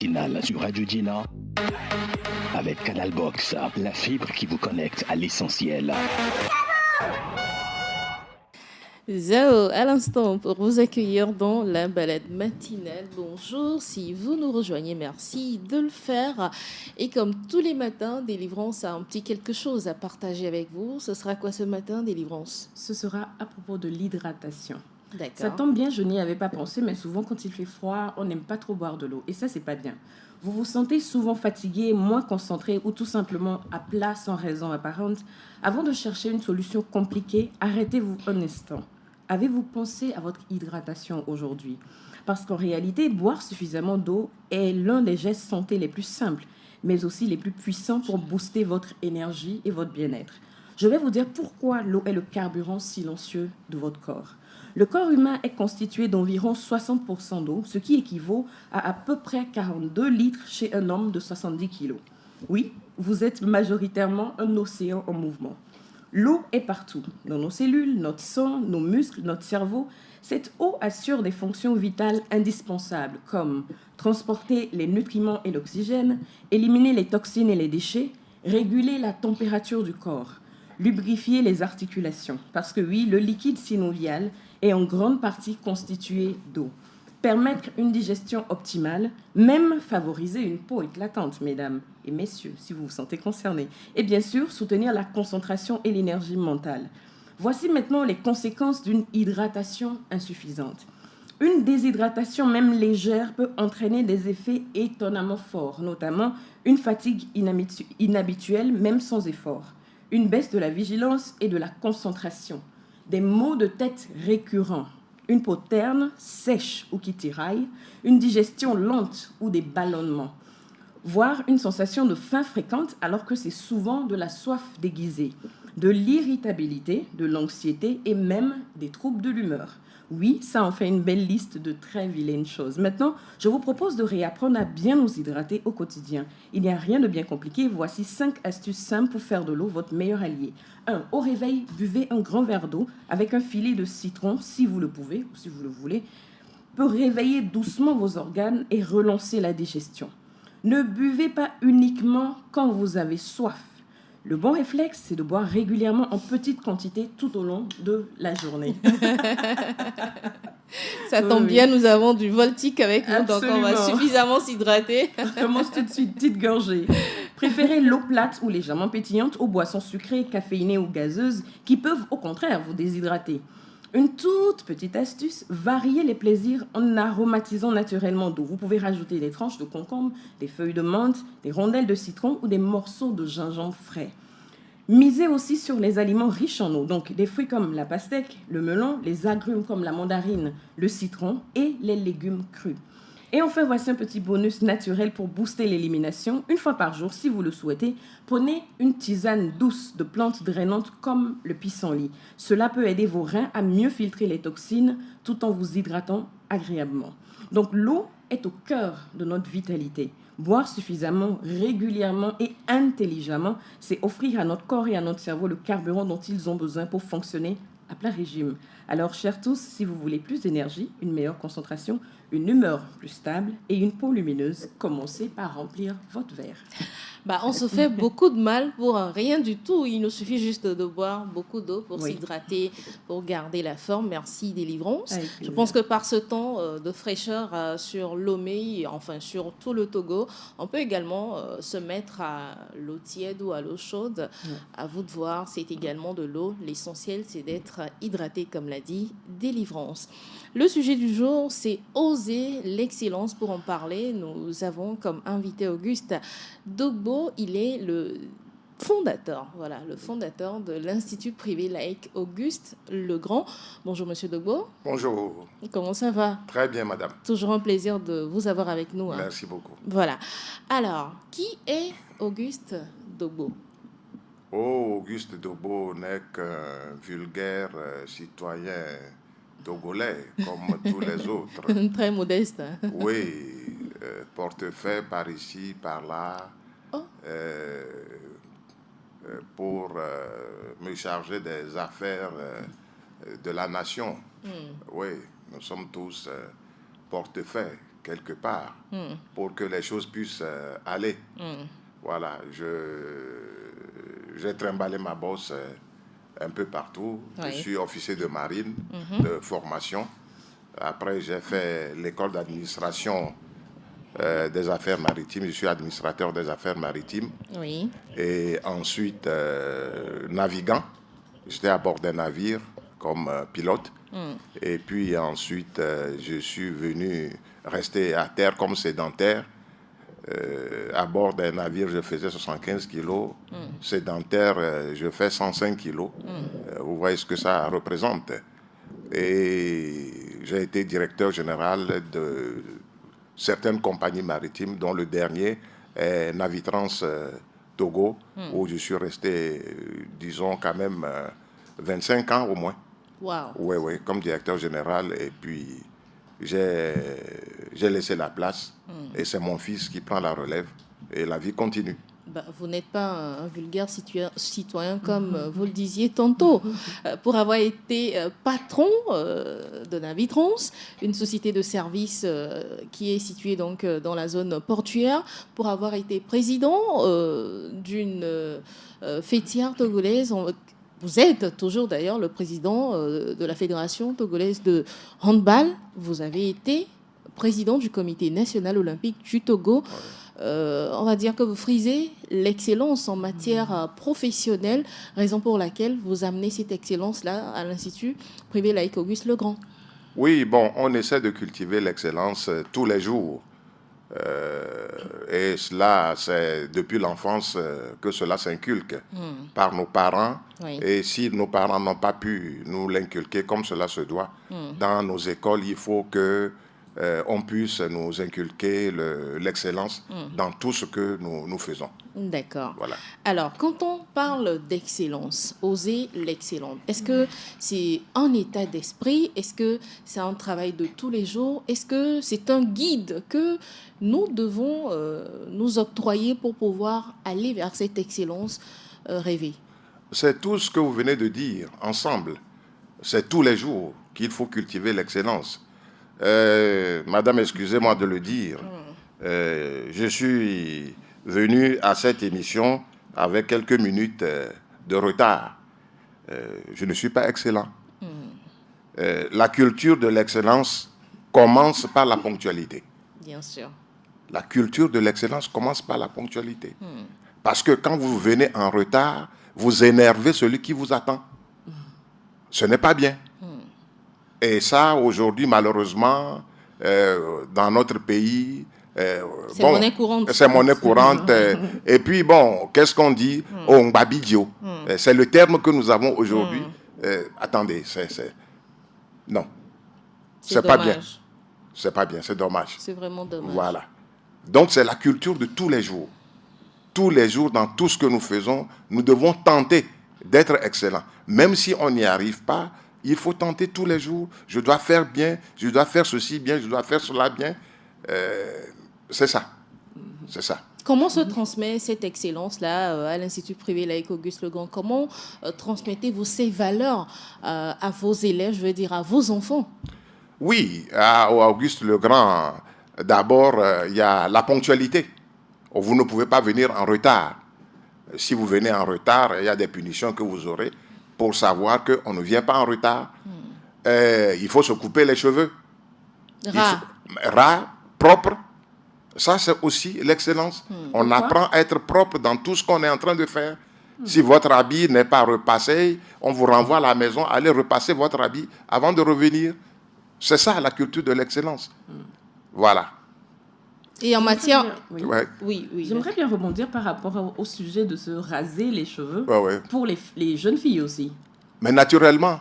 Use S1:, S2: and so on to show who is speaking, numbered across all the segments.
S1: Matinale sur Radio Dina avec Canal Box, la fibre qui vous connecte à l'essentiel.
S2: Zao, à l'instant, pour vous accueillir dans la balade matinale. Bonjour, si vous nous rejoignez, merci de le faire. Et comme tous les matins, Délivrance a un petit quelque chose à partager avec vous. Ce sera quoi ce matin, Délivrance?
S3: Ce sera à propos de l'hydratation.
S2: D'accord.
S3: Ça tombe bien, je n'y avais pas pensé, mais souvent quand il fait froid, on n'aime pas trop boire de l'eau. Et ça, c'est pas bien. Vous vous sentez souvent fatigué, moins concentré ou tout simplement à plat sans raison apparente. Avant de chercher une solution compliquée, arrêtez-vous un instant. Avez-vous pensé à votre hydratation aujourd'hui? Parce qu'en réalité, boire suffisamment d'eau est l'un des gestes santé les plus simples, mais aussi les plus puissants pour booster votre énergie et votre bien-être. Je vais vous dire pourquoi l'eau est le carburant silencieux de votre corps. Le corps humain est constitué d'environ 60% d'eau, ce qui équivaut à peu près 42 litres chez un homme de 70 kilos. Oui, vous êtes majoritairement un océan en mouvement. L'eau est partout, dans nos cellules, notre sang, nos muscles, notre cerveau. Cette eau assure des fonctions vitales indispensables comme transporter les nutriments et l'oxygène, éliminer les toxines et les déchets, réguler la température du corps, lubrifier les articulations. Parce que oui, le liquide synovial est en grande partie constitué d'eau. Permettre une digestion optimale, même favoriser une peau éclatante, mesdames et messieurs, si vous vous sentez concernés. Et bien sûr, soutenir la concentration et l'énergie mentale. Voici maintenant les conséquences d'une hydratation insuffisante. Une déshydratation, même légère, peut entraîner des effets étonnamment forts, notamment une fatigue inhabituelle, même sans effort, une baisse de la vigilance et de la concentration, des maux de tête récurrents, une peau terne, sèche ou qui tiraille, une digestion lente ou des ballonnements, voire une sensation de faim fréquente alors que c'est souvent de la soif déguisée, de l'irritabilité, de l'anxiété et même des troubles de l'humeur. Oui, ça en fait une belle liste de très vilaines choses. Maintenant, je vous propose de réapprendre à bien nous hydrater au quotidien. Il n'y a rien de bien compliqué. Voici 5 astuces simples pour faire de l'eau votre meilleur allié. 1. Au réveil, buvez un grand verre d'eau avec un filet de citron, si vous le pouvez ou si vous le voulez, peut réveiller doucement vos organes et relancer la digestion. Ne buvez pas uniquement quand vous avez soif. Le bon réflexe, c'est de boire régulièrement en petite quantité tout au long de la journée.
S2: Ça tombe bien, nous avons du Voltic avec nous,
S3: Absolument.
S2: donc on va suffisamment s'hydrater.
S3: Je commence tout de suite, petite gorgée. Préférez l'eau plate ou légèrement pétillante aux boissons sucrées, caféinées ou gazeuses qui peuvent au contraire vous déshydrater. Une toute petite astuce, variez les plaisirs en aromatisant naturellement d'eau. Vous pouvez rajouter des tranches de concombre, des feuilles de menthe, des rondelles de citron ou des morceaux de gingembre frais. Misez aussi sur les aliments riches en eau, donc des fruits comme la pastèque, le melon, les agrumes comme la mandarine, le citron et les légumes crus. Et enfin, voici un petit bonus naturel pour booster l'élimination. Une fois par jour, si vous le souhaitez, prenez une tisane douce de plantes drainantes comme le pissenlit. Cela peut aider vos reins à mieux filtrer les toxines tout en vous hydratant agréablement. Donc l'eau est au cœur de notre vitalité. Boire suffisamment, régulièrement et intelligemment, c'est offrir à notre corps et à notre cerveau le carburant dont ils ont besoin pour fonctionner à plein régime. Alors, chers tous, si vous voulez plus d'énergie, une meilleure concentration, une humeur plus stable et une peau lumineuse, commencez par remplir votre verre.
S2: On se fait beaucoup de mal pour rien du tout. Il nous suffit juste de boire beaucoup d'eau pour s'hydrater, pour garder la forme. Merci Délivrance. Je pense que par ce temps de fraîcheur sur Lomé, enfin sur tout le Togo, on peut également se mettre à l'eau tiède ou à l'eau chaude. À vous de voir, c'est également de l'eau. L'essentiel, c'est d'être hydraté, comme l'a dit Délivrance. Le sujet du jour, c'est oser l'excellence. Pour en parler, nous avons comme invité Auguste Dogbo. Il est le fondateur de l'Institut privé laïque Auguste Legrand. Bonjour Monsieur Dogbo.
S4: Bonjour.
S2: Comment ça va?
S4: Très bien, madame.
S2: Toujours un plaisir de vous avoir avec nous.
S4: Merci beaucoup.
S2: Voilà. Alors, qui est Auguste Dogbo?
S4: Auguste Dogbo n'est qu'un vulgaire citoyen togolais, comme tous les autres.
S2: Très modeste.
S4: Oui, portefeuille par ici, par là, pour me charger des affaires de la nation. Oui, nous sommes tous portefeuille, quelque part pour que les choses puissent aller. Voilà, j'ai trimballé ma bosse un peu partout. Je suis officier de marine de formation. Après, j'ai fait l'école d'administration des affaires maritimes. Je suis administrateur des affaires maritimes.
S2: Oui.
S4: Et ensuite, navigant. J'étais à bord d'un navire comme pilote. Et puis ensuite, je suis venu rester à terre comme sédentaire. À bord d'un navire, je faisais 75 kilos. Sédentaire, je fais 105 kilos. Vous voyez ce que ça représente. Et j'ai été directeur général de certaines compagnies maritimes, dont le dernier est Navitrans Togo, où je suis resté, disons, quand même 25 ans au moins.
S2: Wow.
S4: Oui, comme directeur général. Et puis, j'ai laissé la place. Et c'est mon fils qui prend la relève. Et la vie continue.
S2: Vous n'êtes pas un vulgaire citoyen, comme vous le disiez tantôt. Pour avoir été patron de Navitrans, une société de services qui est située donc dans la zone portuaire, pour avoir été président d'une fêtière togolaise. Vous êtes toujours d'ailleurs le président de la Fédération togolaise de handball. Vous avez été président du comité national olympique du Togo. On va dire que vous frisez l'excellence en matière professionnelle, raison pour laquelle vous amenez cette excellence-là à l'Institut privé laïque Auguste Legrand.
S4: Oui, bon, on essaie de cultiver l'excellence tous les jours. Et cela, c'est depuis l'enfance que cela s'inculque par nos parents. Oui. Et si nos parents n'ont pas pu nous l'inculquer comme cela se doit, dans nos écoles, il faut que on puisse nous inculquer l'excellence dans tout ce que nous faisons.
S2: D'accord.
S4: Voilà.
S2: Alors, quand on parle d'excellence, oser l'excellence, est-ce que c'est un état d'esprit? Est-ce que c'est un travail de tous les jours? Est-ce que c'est un guide que nous devons nous octroyer pour pouvoir aller vers cette excellence rêvée?
S4: C'est tout ce que vous venez de dire ensemble. C'est tous les jours qu'il faut cultiver l'excellence. Madame, excusez-moi de le dire, je suis venu à cette émission avec quelques minutes de retard. Je ne suis pas excellent. La culture de l'excellence commence par la ponctualité.
S2: Bien sûr.
S4: La culture de l'excellence commence par la ponctualité. Parce que quand vous venez en retard, vous énervez celui qui vous attend. Ce n'est pas bien. Et ça, aujourd'hui, malheureusement, dans notre pays...
S2: c'est monnaie courante.
S4: C'est monnaie courante. Et puis, bon, qu'est-ce qu'on dit? Oh, Mbabidio. C'est le terme que nous avons aujourd'hui. Attendez, non. C'est pas bien. C'est pas bien, c'est dommage.
S2: C'est vraiment dommage.
S4: Voilà. Donc, c'est la culture de tous les jours. Tous les jours, dans tout ce que nous faisons, nous devons tenter d'être excellents. Même si on n'y arrive pas, il faut tenter tous les jours. Je dois faire bien, je dois faire ceci bien, je dois faire cela bien. C'est ça. C'est ça.
S2: Comment se transmet cette excellence-là à l'Institut privé laïque Auguste Legrand? Comment transmettez-vous ces valeurs à vos élèves, je veux dire à vos enfants?
S4: Oui, à Auguste Legrand, d'abord, il y a la ponctualité. Vous ne pouvez pas venir en retard. Si vous venez en retard, il y a des punitions que vous aurez pour savoir qu'on ne vient pas en retard. Il faut se couper les cheveux. Ras, propre. Ça, c'est aussi l'excellence. On apprend à être propre dans tout ce qu'on est en train de faire. Si votre habit n'est pas repassé, on vous renvoie à la maison, allez repasser votre habit avant de revenir. C'est ça, la culture de l'excellence. Voilà.
S2: Et en matière...
S3: Oui. J'aimerais bien rebondir par rapport au sujet de se raser les cheveux pour les jeunes filles aussi.
S4: Mais naturellement.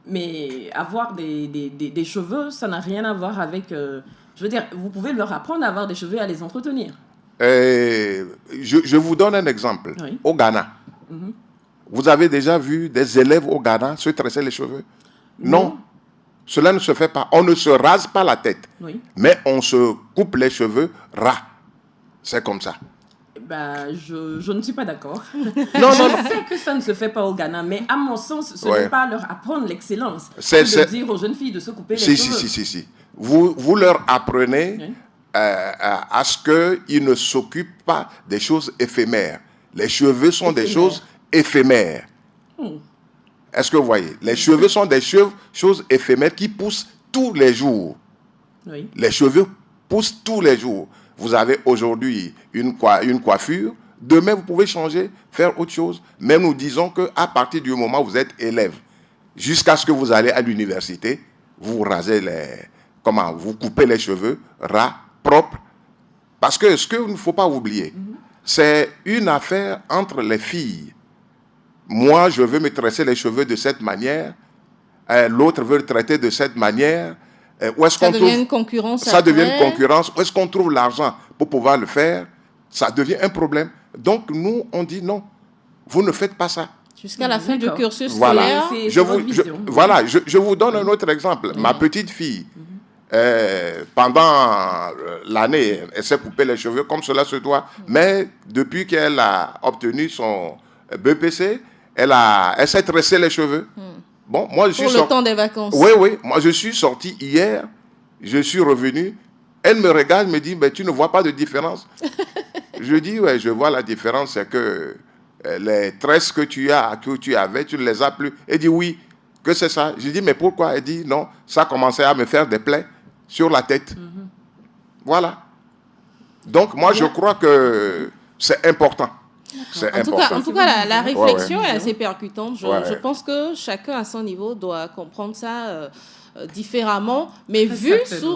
S3: Mais avoir des cheveux, ça n'a rien à voir avec... je veux dire, vous pouvez leur apprendre à avoir des cheveux et à les entretenir.
S4: Je vous donne un exemple. Oui. Au Ghana, vous avez déjà vu des élèves au Ghana se tresser les cheveux? Non. Cela ne se fait pas. On ne se rase pas la tête, mais on se coupe les cheveux ras. C'est comme ça.
S3: Je ne suis pas d'accord. Je sais que ça ne se fait pas au Ghana, mais à mon sens, ce n'est pas leur apprendre l'excellence. C'est de dire aux jeunes filles de se couper les cheveux.
S4: Si. Vous leur apprenez à ce qu'ils ne s'occupent pas des choses éphémères. Les cheveux sont des choses éphémères. Est-ce que vous voyez? Les cheveux sont des choses éphémères qui poussent tous les jours.
S3: Oui.
S4: Les cheveux poussent tous les jours. Vous avez aujourd'hui une coiffure. Demain, vous pouvez changer, faire autre chose. Mais nous disons qu'à partir du moment où vous êtes élève, jusqu'à ce que vous allez à l'université, vous rasez vous coupez les cheveux ras, propres. Parce que ce qu'il ne faut pas oublier, c'est une affaire entre les filles. Moi, je veux me tresser les cheveux de cette manière. L'autre veut le traiter de cette manière. Où est-ce
S2: ça
S4: qu'on
S2: devient
S4: trouve...
S2: une concurrence.
S4: Ça
S2: après.
S4: devient une concurrence. Où est-ce qu'on trouve l'argent pour pouvoir le faire? Ça devient un problème. Donc, nous, on dit non. Vous ne faites pas ça.
S2: Jusqu'à la fin du cursus
S4: Voilà.
S2: scolaire.
S4: Je vous donne un autre exemple. Ma petite fille, pendant l'année, elle s'est coupé les cheveux comme cela se doit. Mais depuis qu'elle a obtenu son BPC, elle s'est tressé les cheveux. Bon, moi,
S2: Pour le temps des vacances.
S4: Oui. Moi, je suis sorti hier. Je suis revenu. Elle me regarde, me dit, mais tu ne vois pas de différence? Je dis, ouais, je vois la différence. C'est que les tresses que tu avais, tu ne les as plus. Elle dit, oui, que c'est ça. Je dis, mais pourquoi? Elle dit, non, ça commençait à me faire des plaies sur la tête. Voilà. Donc, moi, je crois que c'est important.
S2: En tout cas, la réflexion est assez percutante. Je pense que chacun à son niveau doit comprendre ça différemment, mais vu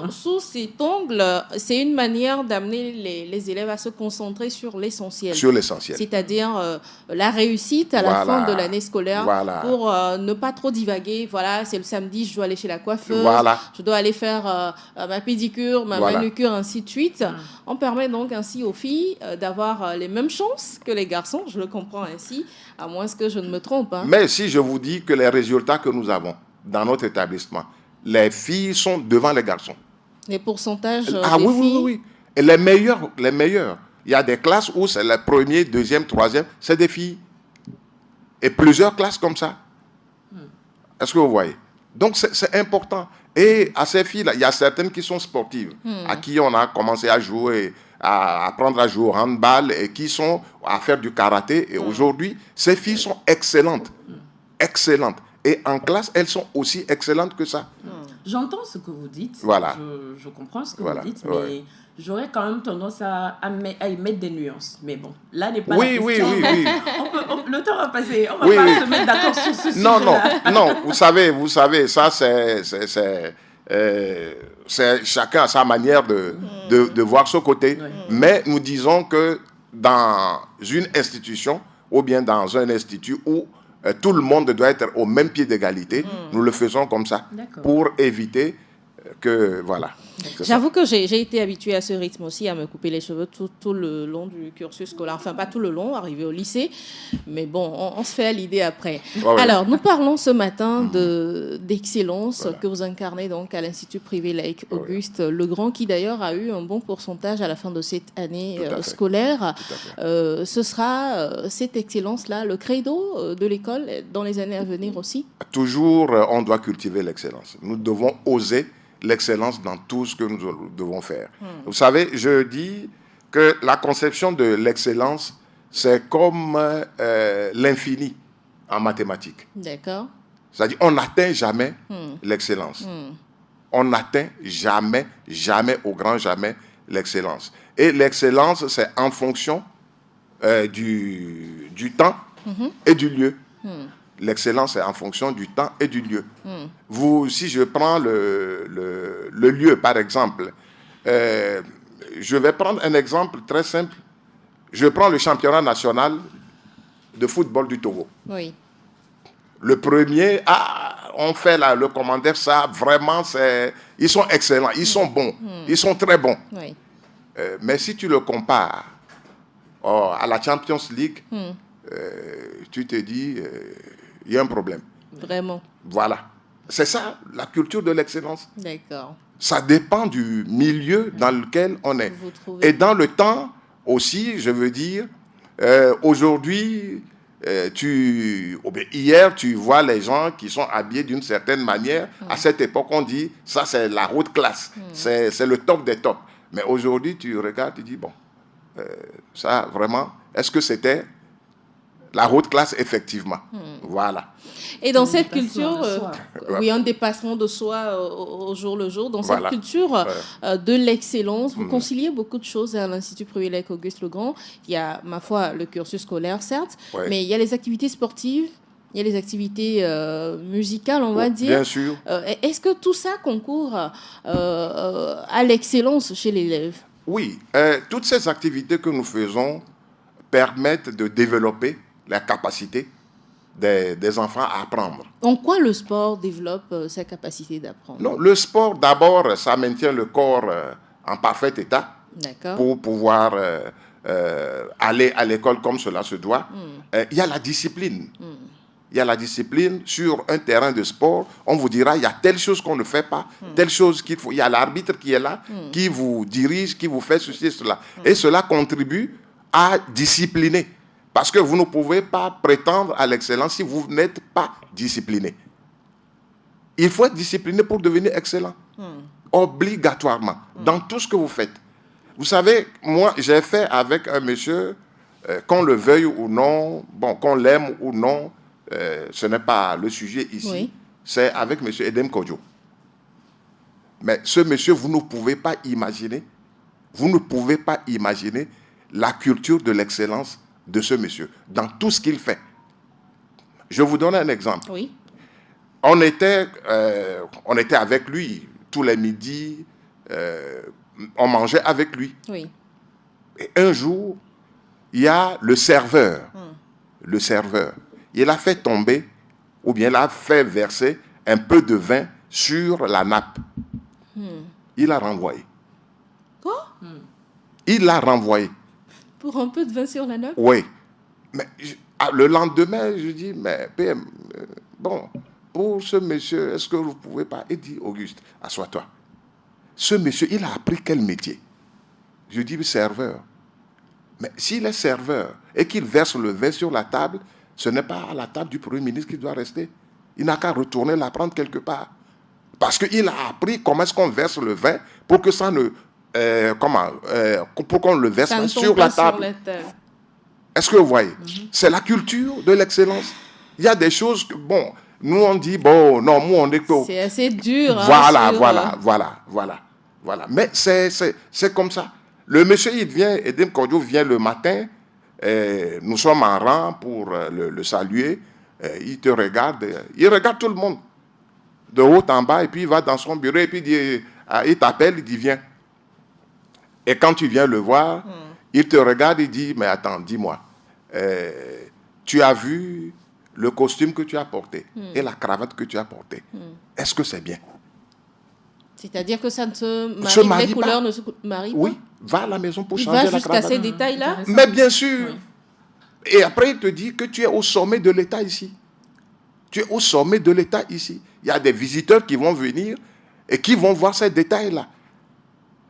S2: sous cet angle, c'est une manière d'amener les élèves à se concentrer sur l'essentiel.
S4: Sur l'essentiel.
S2: C'est-à-dire la réussite à la fin de l'année scolaire pour ne pas trop divaguer. Voilà, c'est le samedi, je dois aller chez la coiffeuse, je dois aller faire ma pédicure, ma manucure, ainsi de suite. On permet donc ainsi aux filles d'avoir les mêmes chances que les garçons, je le comprends ainsi, à moins que je ne me trompe.
S4: Mais si je vous dis que les résultats que nous avons dans notre établissement, les filles sont devant les garçons.
S2: Les pourcentages des
S4: filles. Oui. Et les meilleurs. Il y a des classes où c'est le premier, deuxième, troisième, c'est des filles. Et plusieurs classes comme ça. Est-ce que vous voyez? Donc, c'est important. Et à ces filles-là, il y a certaines qui sont sportives, à qui on a commencé à jouer, à apprendre à jouer au handball, et qui sont à faire du karaté. Et aujourd'hui, ces filles sont excellentes. Excellentes. Et en classe, elles sont aussi excellentes que ça.
S3: J'entends ce que vous dites.
S4: Voilà.
S3: Je comprends ce que vous dites, mais j'aurais quand même tendance à y mettre des nuances. Mais bon, là n'est pas la question.
S4: Oui.
S3: Le temps va passer. On va pas se mettre d'accord sur ce sujet.
S4: Non. Vous savez, ça c'est chacun à sa manière de voir ce côté. Mais nous disons que dans une institution ou bien dans un institut où tout le monde doit être au même pied d'égalité. Nous le faisons comme ça pour éviter que... Voilà.
S2: J'avoue que j'ai été habituée à ce rythme aussi, à me couper les cheveux tout le long du cursus scolaire. Enfin, pas tout le long, arrivé au lycée. Mais bon, on se fait à l'idée après. Alors, nous parlons ce matin d'excellence que vous incarnez donc à l'Institut privé laïque Auguste Legrand, qui d'ailleurs a eu un bon pourcentage à la fin de cette année scolaire. Ce sera cette excellence-là, le credo de l'école dans les années à venir aussi?
S4: Toujours, on doit cultiver l'excellence. Nous devons oser l'excellence dans tout ce que nous devons faire. Vous savez, je dis que la conception de l'excellence, c'est comme l'infini en mathématiques.
S2: D'accord.
S4: C'est-à-dire, on n'atteint jamais l'excellence. On n'atteint jamais, au grand jamais, l'excellence. Et l'excellence, c'est en fonction du temps et du lieu. L'excellence est en fonction du temps et du lieu. Si je prends le lieu, par exemple, je vais prendre un exemple très simple. Je prends le championnat national de football du Togo.
S2: Oui.
S4: Le premier, on fait le commentaire, ça, vraiment, ils sont excellents, ils sont bons, ils sont très bons.
S2: Oui.
S4: Mais si tu le compares à la Champions League, tu te dis... il y a un problème.
S2: Vraiment.
S4: Voilà. C'est ça, la culture de l'excellence.
S2: D'accord.
S4: Ça dépend du milieu dans lequel on est. Et dans le temps aussi, je veux dire, aujourd'hui, hier, tu vois les gens qui sont habillés d'une certaine manière. À cette époque, on dit, ça c'est la haute classe. C'est le top des tops. Mais aujourd'hui, tu regardes, tu dis, bon, ça, vraiment, est-ce que c'était la haute classe, effectivement? Voilà.
S2: Et dans cette culture, oui, un dépassement de soi au jour le jour, dans cette culture de l'excellence, vous conciliez beaucoup de choses à l'Institut Privilège Auguste Legrand. Il y a, ma foi, le cursus scolaire, certes, mais il y a les activités sportives, il y a les activités musicales, on va dire.
S4: Bien sûr.
S2: Est-ce que tout ça concourt à l'excellence chez l'élève?
S4: Oui, toutes ces activités que nous faisons permettent de développer la capacité des enfants à apprendre.
S2: En quoi le sport développe sa capacité d'apprendre?
S4: Non, le sport, d'abord, ça maintient le corps en parfait état pour pouvoir aller à l'école comme cela se doit. Il y a la discipline. Il y a la discipline sur un terrain de sport. On vous dira, il y a telle chose qu'on ne fait pas, telle chose qu'il faut. Il y a l'arbitre qui est là, qui vous dirige, qui vous fait ceci et cela. Et cela contribue à discipliner. Parce que vous ne pouvez pas prétendre à l'excellence si vous n'êtes pas discipliné. Il faut être discipliné pour devenir excellent. Obligatoirement. Dans tout ce que vous faites. Vous savez, moi, j'ai fait avec un monsieur, qu'on le veuille ou non, bon, qu'on l'aime ou non, ce n'est pas le sujet ici. Oui. C'est avec monsieur Edem Kodjo. Mais ce monsieur, vous ne pouvez pas imaginer la culture de l'excellence de ce monsieur, dans tout ce qu'il fait. Je vous donne un exemple.
S2: Oui.
S4: On était avec lui tous les midis, on mangeait avec lui.
S2: Oui.
S4: Et un jour, il y a le serveur. Il a fait tomber, ou bien il a fait verser un peu de vin sur la nappe. Il l'a renvoyé.
S2: Quoi?
S4: Il l'a renvoyé.
S2: Pour un peu de vin sur la nappe?
S4: Oui. Mais le lendemain, je dis, mais PM, bon, pour ce monsieur, est-ce que vous ne pouvez pas? Il dit, Auguste, assois-toi. Ce monsieur, il a appris quel métier? Je dis, serveur. Mais s'il est serveur et qu'il verse le vin sur la table, ce n'est pas à la table du Premier ministre qu'il doit rester. Il n'a qu'à retourner la prendre quelque part. Parce qu'il a appris comment est-ce qu'on verse le vin pour que ça ne... pour qu'on le verse pas sur la table. Est-ce que vous voyez? C'est la culture de l'excellence. Il y a des choses que, bon, nous on dit, bon, non, nous on est...
S2: C'est assez dur.
S4: Voilà. Mais c'est comme ça. Le monsieur, il vient, Edem Kodjo vient le matin, nous sommes en rang pour le saluer, il te regarde, il regarde tout le monde, de haut en bas, et puis il va dans son bureau, et puis il t'appelle, il dit, viens. Et quand tu viens le voir, il te regarde et dit, mais attends, dis-moi, tu as vu le costume que tu as porté et la cravate que tu as portée. Est-ce que c'est bien?
S2: C'est-à-dire que ça ne se marie, les couleurs ne se marient pas?
S4: Oui, va à la maison pour changer la cravate.
S2: Il va jusqu'à ces détails-là?
S4: Mais bien sûr. Oui. Et après, il te dit que tu es au sommet de l'État ici. Tu es au sommet de l'État ici. Il y a des visiteurs qui vont venir et qui vont voir ces détails-là.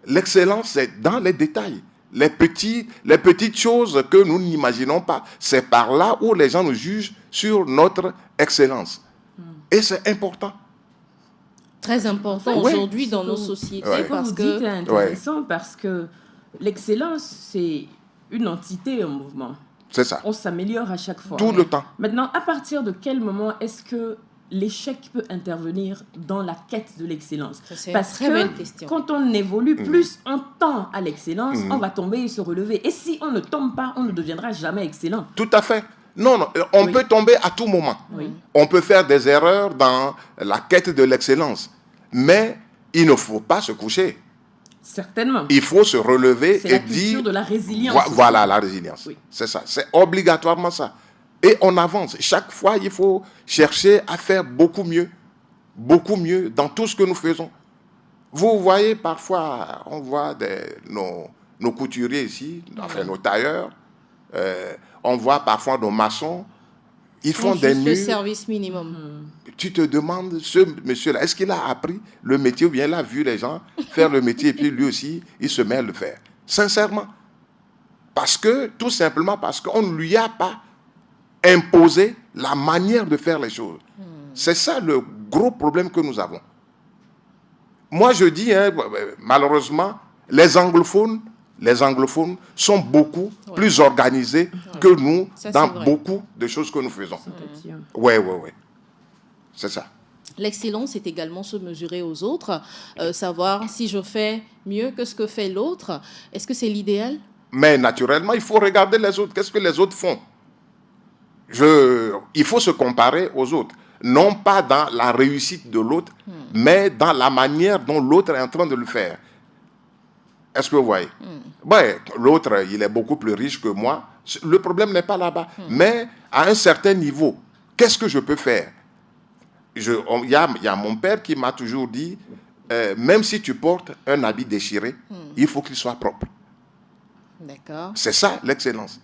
S4: L'excellence, c'est dans les détails. Les petites choses que nous n'imaginons pas. C'est par là où les gens nous jugent sur notre excellence. Et c'est important.
S2: Très important aujourd'hui dans nos sociétés.
S3: Parce que c'est intéressant parce que l'excellence, c'est une entité en mouvement.
S4: C'est ça.
S3: On s'améliore à chaque fois.
S4: Tout le temps.
S3: Maintenant, à partir de quel moment est-ce que l'échec peut intervenir dans la quête de l'excellence?
S2: C'est une très belle question.
S3: Quand on évolue, plus on tend à l'excellence, on va tomber et se relever. Et si on ne tombe pas, on ne deviendra jamais excellent.
S4: Tout à fait. Non, on peut tomber à tout moment. Oui. On peut faire des erreurs dans la quête de l'excellence. Mais il ne faut pas se coucher.
S3: Certainement.
S4: Il faut se relever et dire...
S3: C'est la culture de la résilience.
S4: Voilà, la résilience. Oui. C'est ça. C'est obligatoirement ça. Et on avance. Chaque fois, il faut chercher à faire beaucoup mieux dans tout ce que nous faisons. Vous voyez, parfois, on voit nos couturiers ici, enfin nos tailleurs, on voit parfois nos maçons, ils font des murs.
S2: Le service minimum.
S4: Tu te demandes, ce monsieur-là, est-ce qu'il a appris le métier ou bien il a vu les gens faire le métier et puis lui aussi, il se met à le faire. Sincèrement. Tout simplement parce qu'on ne lui a pas imposé la manière de faire les choses. C'est ça le gros problème que nous avons. Moi, je dis, malheureusement, Les anglophones sont beaucoup plus organisés que nous dans beaucoup de choses que nous faisons. Oui. C'est ça.
S2: L'excellence, c'est également se mesurer aux autres, savoir si je fais mieux que ce que fait l'autre. Est-ce que c'est l'idéal?
S4: Mais naturellement, il faut regarder les autres. Qu'est-ce que les autres font? Il faut se comparer aux autres. Non pas dans la réussite de l'autre, mais dans la manière dont l'autre est en train de le faire. Est-ce que vous voyez? L'autre, il est beaucoup plus riche que moi. Le problème n'est pas là-bas. Mais à un certain niveau, qu'est-ce que je peux faire? Il y a mon père qui m'a toujours dit, même si tu portes un habit déchiré, il faut qu'il soit propre.
S2: D'accord.
S4: C'est ça l'excellence.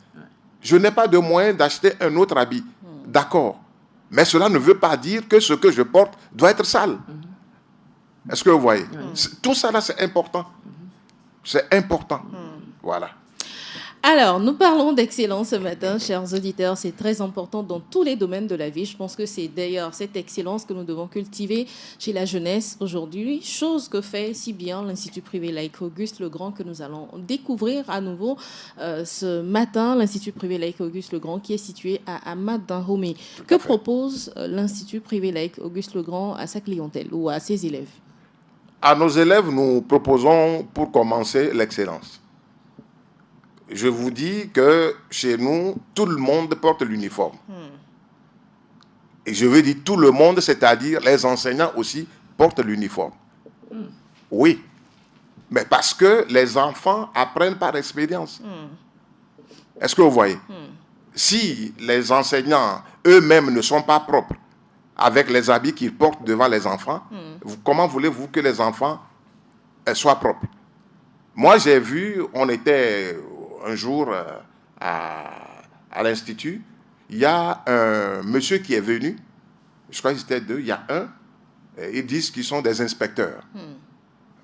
S4: Je n'ai pas de moyen d'acheter un autre habit. D'accord. Mais cela ne veut pas dire que ce que je porte doit être sale. Est-ce que vous voyez? Tout ça là, c'est important. C'est important. Voilà.
S2: Alors, nous parlons d'excellence ce matin, chers auditeurs. C'est très important dans tous les domaines de la vie. Je pense que c'est d'ailleurs cette excellence que nous devons cultiver chez la jeunesse aujourd'hui, chose que fait si bien l'Institut privé laïque Auguste Legrand, que nous allons découvrir à nouveau ce matin. L'Institut privé laïque Auguste Legrand qui est situé à Amat-Dahomey. Que propose l'Institut privé laïque Auguste Legrand à sa clientèle ou à ses élèves?
S4: À nos élèves, nous proposons pour commencer l'excellence. Je vous dis que chez nous, tout le monde porte l'uniforme. Et je veux dire tout le monde, c'est-à-dire les enseignants aussi portent l'uniforme. Oui. Mais parce que les enfants apprennent par expérience. Est-ce que vous voyez? Si les enseignants eux-mêmes ne sont pas propres avec les habits qu'ils portent devant les enfants, comment voulez-vous que les enfants soient propres? Moi, j'ai vu, on était un jour à l'Institut, il y a un monsieur qui est venu, je crois que c'était deux, il y a un, ils disent qu'ils sont des inspecteurs.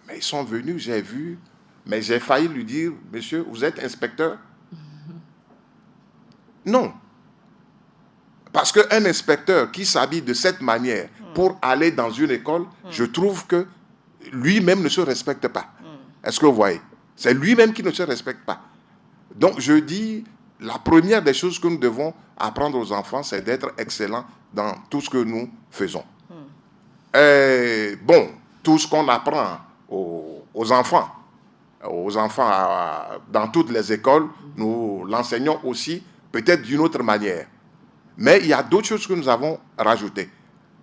S4: Mais ils sont venus, j'ai vu, mais j'ai failli lui dire, monsieur, vous êtes inspecteur? Non. Parce qu'un inspecteur qui s'habille de cette manière pour aller dans une école, je trouve que lui-même ne se respecte pas. Est-ce que vous voyez? C'est lui-même qui ne se respecte pas. Donc, je dis, la première des choses que nous devons apprendre aux enfants, c'est d'être excellents dans tout ce que nous faisons. Et bon, tout ce qu'on apprend aux enfants dans toutes les écoles, nous l'enseignons aussi, peut-être d'une autre manière. Mais il y a d'autres choses que nous avons rajoutées.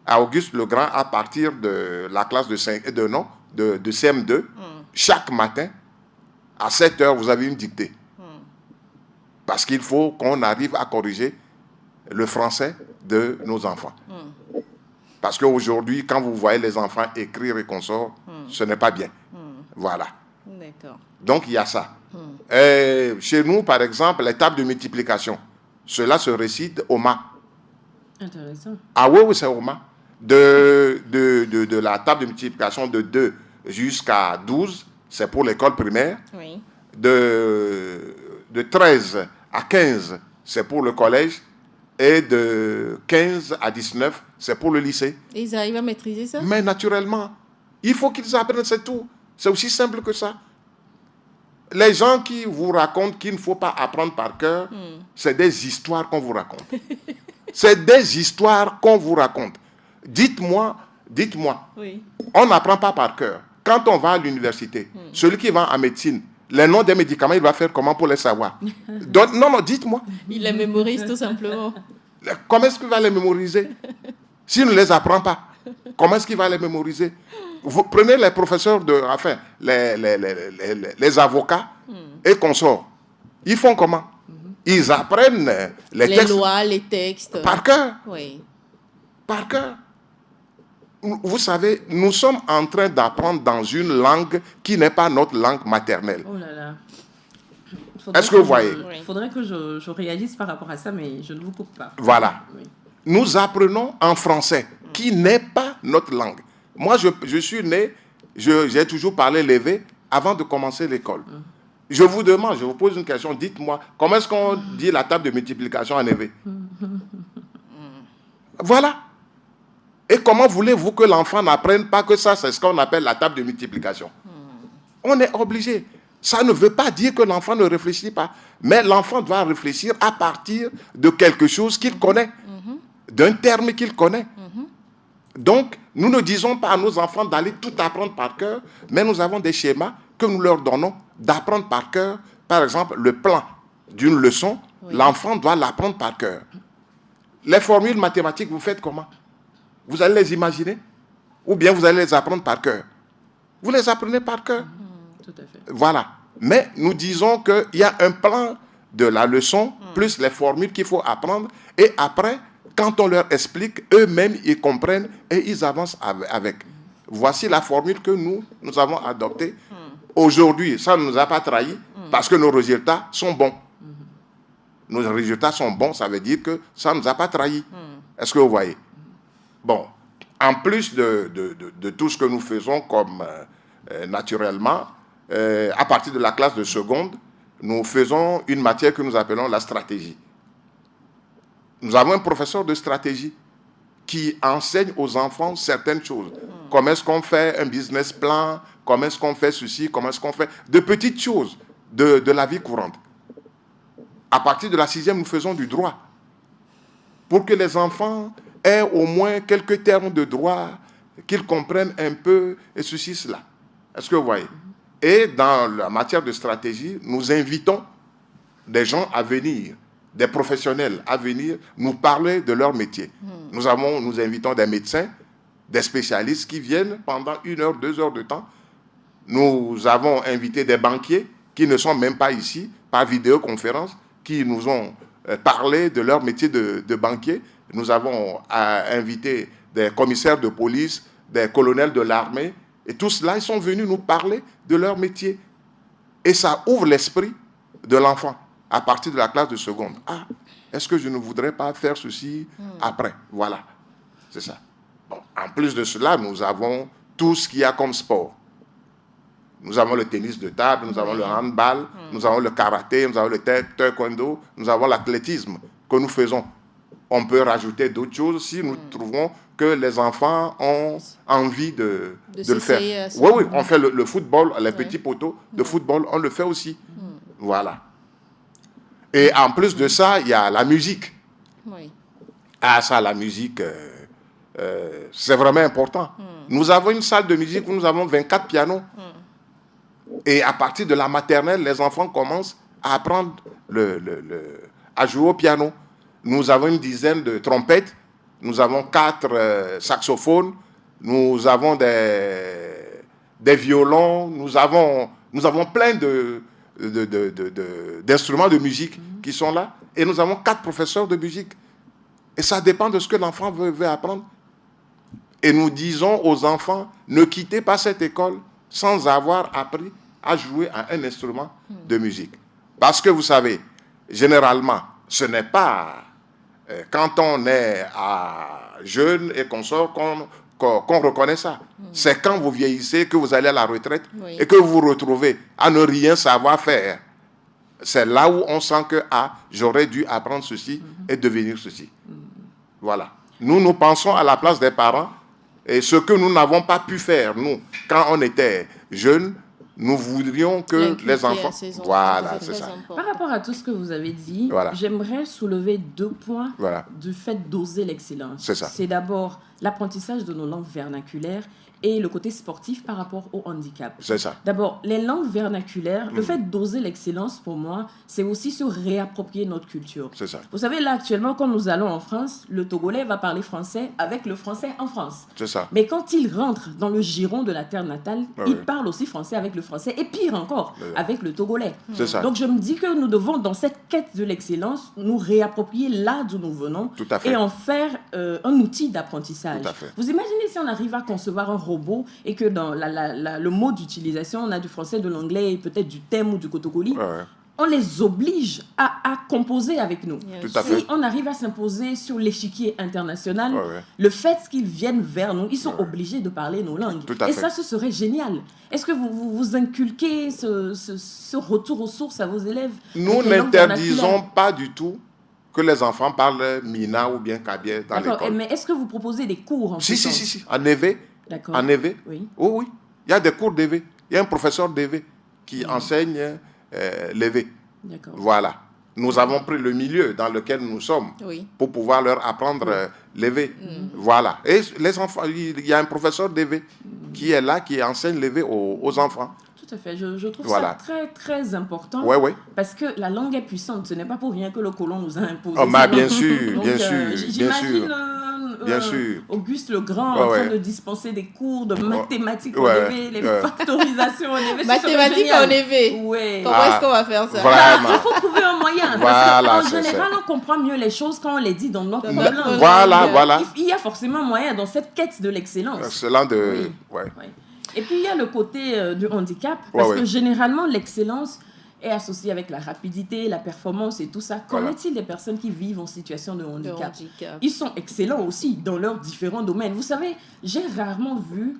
S4: À Auguste Legrand, à partir de la classe de CM2, chaque matin, à 7 heures, vous avez une dictée. Parce qu'il faut qu'on arrive à corriger le français de nos enfants. Parce qu'aujourd'hui, quand vous voyez les enfants écrire et consorts, ce n'est pas bien. Voilà.
S2: D'accord.
S4: Donc, il y a ça. Et chez nous, par exemple, les tables de multiplication, cela se récite au mât.
S3: Intéressant.
S4: Ah oui, c'est au mât. De la table de multiplication de 2 jusqu'à 12, c'est pour l'école primaire.
S2: Oui.
S4: De 13 à 15, c'est pour le collège. Et de 15 à 19, c'est pour le lycée.
S2: Et ils arrivent à maîtriser ça?
S4: Mais naturellement, il faut qu'ils apprennent, c'est tout. C'est aussi simple que ça. Les gens qui vous racontent qu'il ne faut pas apprendre par cœur, c'est des histoires qu'on vous raconte. C'est des histoires qu'on vous raconte. Dites-moi,
S2: oui.
S4: On n'apprend pas par cœur. Quand on va à l'université, celui qui va en médecine, les noms des médicaments, il va faire comment pour les savoir? Donc, non, dites-moi.
S2: Il les mémorise tout simplement.
S4: Comment est-ce qu'il va les mémoriser? S'il ne les apprend pas, comment est-ce qu'il va les mémoriser? Vous prenez les professeurs les avocats et consorts. Ils font comment? Ils apprennent les textes.
S2: Les lois, les textes.
S4: Par cœur.
S2: Oui.
S4: Par cœur. Vous savez, nous sommes en train d'apprendre dans une langue qui n'est pas notre langue maternelle.
S3: Oh là là.
S4: Est-ce que vous voyez?
S3: Il faudrait que je réalise par rapport à ça, mais je ne vous coupe pas.
S4: Voilà.
S3: Oui.
S4: Nous apprenons en français, qui n'est pas notre langue. Moi, je suis né, j'ai toujours parlé levé avant de commencer l'école. Je vous demande, je vous pose une question, dites-moi, comment est-ce qu'on dit la table de multiplication en élevé? Voilà. Et comment voulez-vous que l'enfant n'apprenne pas que ça, c'est ce qu'on appelle la table de multiplication? On est obligé. Ça ne veut pas dire que l'enfant ne réfléchit pas, mais l'enfant doit réfléchir à partir de quelque chose qu'il connaît, d'un terme qu'il connaît. Donc, nous ne disons pas à nos enfants d'aller tout apprendre par cœur, mais nous avons des schémas que nous leur donnons d'apprendre par cœur. Par exemple, le plan d'une leçon, l'enfant doit l'apprendre par cœur. Les formules mathématiques, vous faites comment? Vous allez les imaginer? Ou bien vous allez les apprendre par cœur? Vous les apprenez par cœur.
S3: Tout à fait.
S4: Voilà. Mais nous disons qu'il y a un plan de la leçon, plus les formules qu'il faut apprendre. Et après, quand on leur explique, eux-mêmes, ils comprennent et ils avancent avec. Voici la formule que nous avons adoptée. Aujourd'hui, ça ne nous a pas trahis parce que nos résultats sont bons. Nos résultats sont bons, ça veut dire que ça ne nous a pas trahis. Est-ce que vous voyez? Bon, en plus de tout ce que nous faisons comme naturellement, à partir de la classe de seconde, nous faisons une matière que nous appelons la stratégie. Nous avons un professeur de stratégie qui enseigne aux enfants certaines choses. Comment est-ce qu'on fait un business plan, comment est-ce qu'on fait ceci, comment est-ce qu'on fait de petites choses de la vie courante. À partir de la 6e, nous faisons du droit. Pour que les enfants aient au moins quelques termes de droit, qu'ils comprennent un peu, et ceci, cela. Est-ce que vous voyez? Et dans la matière de stratégie, nous invitons des gens à venir, des professionnels à venir nous parler de leur métier. Nous invitons des médecins, des spécialistes qui viennent pendant 1 heure, 2 heures de temps. Nous avons invité des banquiers qui ne sont même pas ici, par vidéoconférence, qui nous ont parlé de leur métier de banquier. Nous avons invité des commissaires de police, des colonels de l'armée, et tout cela, ils sont venus nous parler de leur métier. Et ça ouvre l'esprit de l'enfant à partir de la classe de seconde. Ah, est-ce que je ne voudrais pas faire ceci après? Voilà, c'est ça. Bon, en plus de cela, nous avons tout ce qu'il y a comme sport. Nous avons le tennis de table, nous avons le handball, nous avons le karaté, nous avons le taekwondo, nous avons l'athlétisme que nous faisons. On peut rajouter d'autres choses si nous trouvons que les enfants ont envie de le faire. Oui, on fait le football, les petits poteaux de football, on le fait aussi. Voilà. Et en plus de ça, il y a la musique. Ah, ça, la musique, c'est vraiment important. Nous avons une salle de musique où nous avons 24 pianos. Et à partir de la maternelle, les enfants commencent à apprendre à jouer au piano. Nous avons une dizaine de trompettes, nous avons 4 saxophones, nous avons des violons, nous avons plein d'instruments de musique qui sont là. Et nous avons 4 professeurs de musique. Et ça dépend de ce que l'enfant veut apprendre. Et nous disons aux enfants, ne quittez pas cette école sans avoir appris à jouer à un instrument de musique. Parce que vous savez, généralement, ce n'est pas quand on est jeune et qu'on sort qu'on reconnaît ça. C'est quand vous vieillissez que vous allez à la retraite et que vous vous retrouvez à ne rien savoir faire. C'est là où on sent que j'aurais dû apprendre ceci et devenir ceci. Voilà. Nous pensons à la place des parents et ce que nous n'avons pas pu faire, nous, quand on était jeunes, nous voudrions que les enfants... Voilà, c'est ça.
S3: Par rapport à tout ce que vous avez dit, j'aimerais soulever 2 points du fait d'oser l'excellence.
S4: C'est ça.
S3: C'est d'abord l'apprentissage de nos langues vernaculaires et le côté sportif par rapport au handicap.
S4: C'est ça.
S3: D'abord, les langues vernaculaires, le fait d'oser l'excellence, pour moi, c'est aussi se réapproprier notre culture.
S4: C'est ça.
S3: Vous savez, là, actuellement, quand nous allons en France, le Togolais va parler français avec le français en France.
S4: C'est ça.
S3: Mais quand il rentre dans le giron de la terre natale, il parle aussi français avec le français, et pire encore, avec le Togolais.
S4: C'est ça.
S3: Donc, je me dis que nous devons, dans cette quête de l'excellence, nous réapproprier là d'où nous venons et en faire un outil d'apprentissage.
S4: Tout à fait.
S3: Vous imaginez si on arrive à concevoir un robot et que dans le mot d'utilisation, on a du français, de l'anglais et peut-être du thème ou du kotokoli, on les oblige à composer avec nous. Si on arrive à s'imposer sur l'échiquier international, le fait qu'ils viennent vers nous, ils sont obligés de parler nos langues. Et ça, ce serait génial. Est-ce que vous inculquez ce retour aux sources à vos élèves?
S4: Nous n'interdisons pas du tout que les enfants parlent Mina ou bien Kabye dans l'école.
S3: Mais est-ce que vous proposez des cours en
S4: Si. En EV.
S3: D'accord.
S4: En EV.
S3: Oui.
S4: Oui. Il y a des cours d'EV Il y a un professeur d'EV qui enseigne l'EV.
S3: D'accord.
S4: Voilà. Nous avons pris le milieu dans lequel nous sommes pour pouvoir leur apprendre l'EV. Voilà. Et les enfants, il y a un professeur d'EV qui est là, qui enseigne l'EV aux enfants.
S3: Tout à fait. Je trouve ça très, très important. Parce que la langue est puissante. Ce n'est pas pour rien que le colon nous a imposé.
S4: Bien sûr, donc, bien sûr.
S3: J'imagine Auguste le Grand en train de dispenser des cours de mathématiques en EV, les factorisations en EV.
S2: Mathématiques en EV. Comment est-ce qu'on va faire ça?
S3: Il faut trouver un moyen. Parce qu'en général, on comprend mieux les choses quand on les dit dans notre langue.
S4: Voilà.
S3: Il y a forcément moyen dans cette quête de l'excellence.
S4: Excellent de...
S3: Et puis, il y a le côté du handicap. Parce que généralement, l'excellence est associée avec la rapidité, la performance et tout ça. Qu'en est-il des personnes qui vivent en situation de handicap? Ils sont excellents aussi dans leurs différents domaines. Vous savez, j'ai rarement vu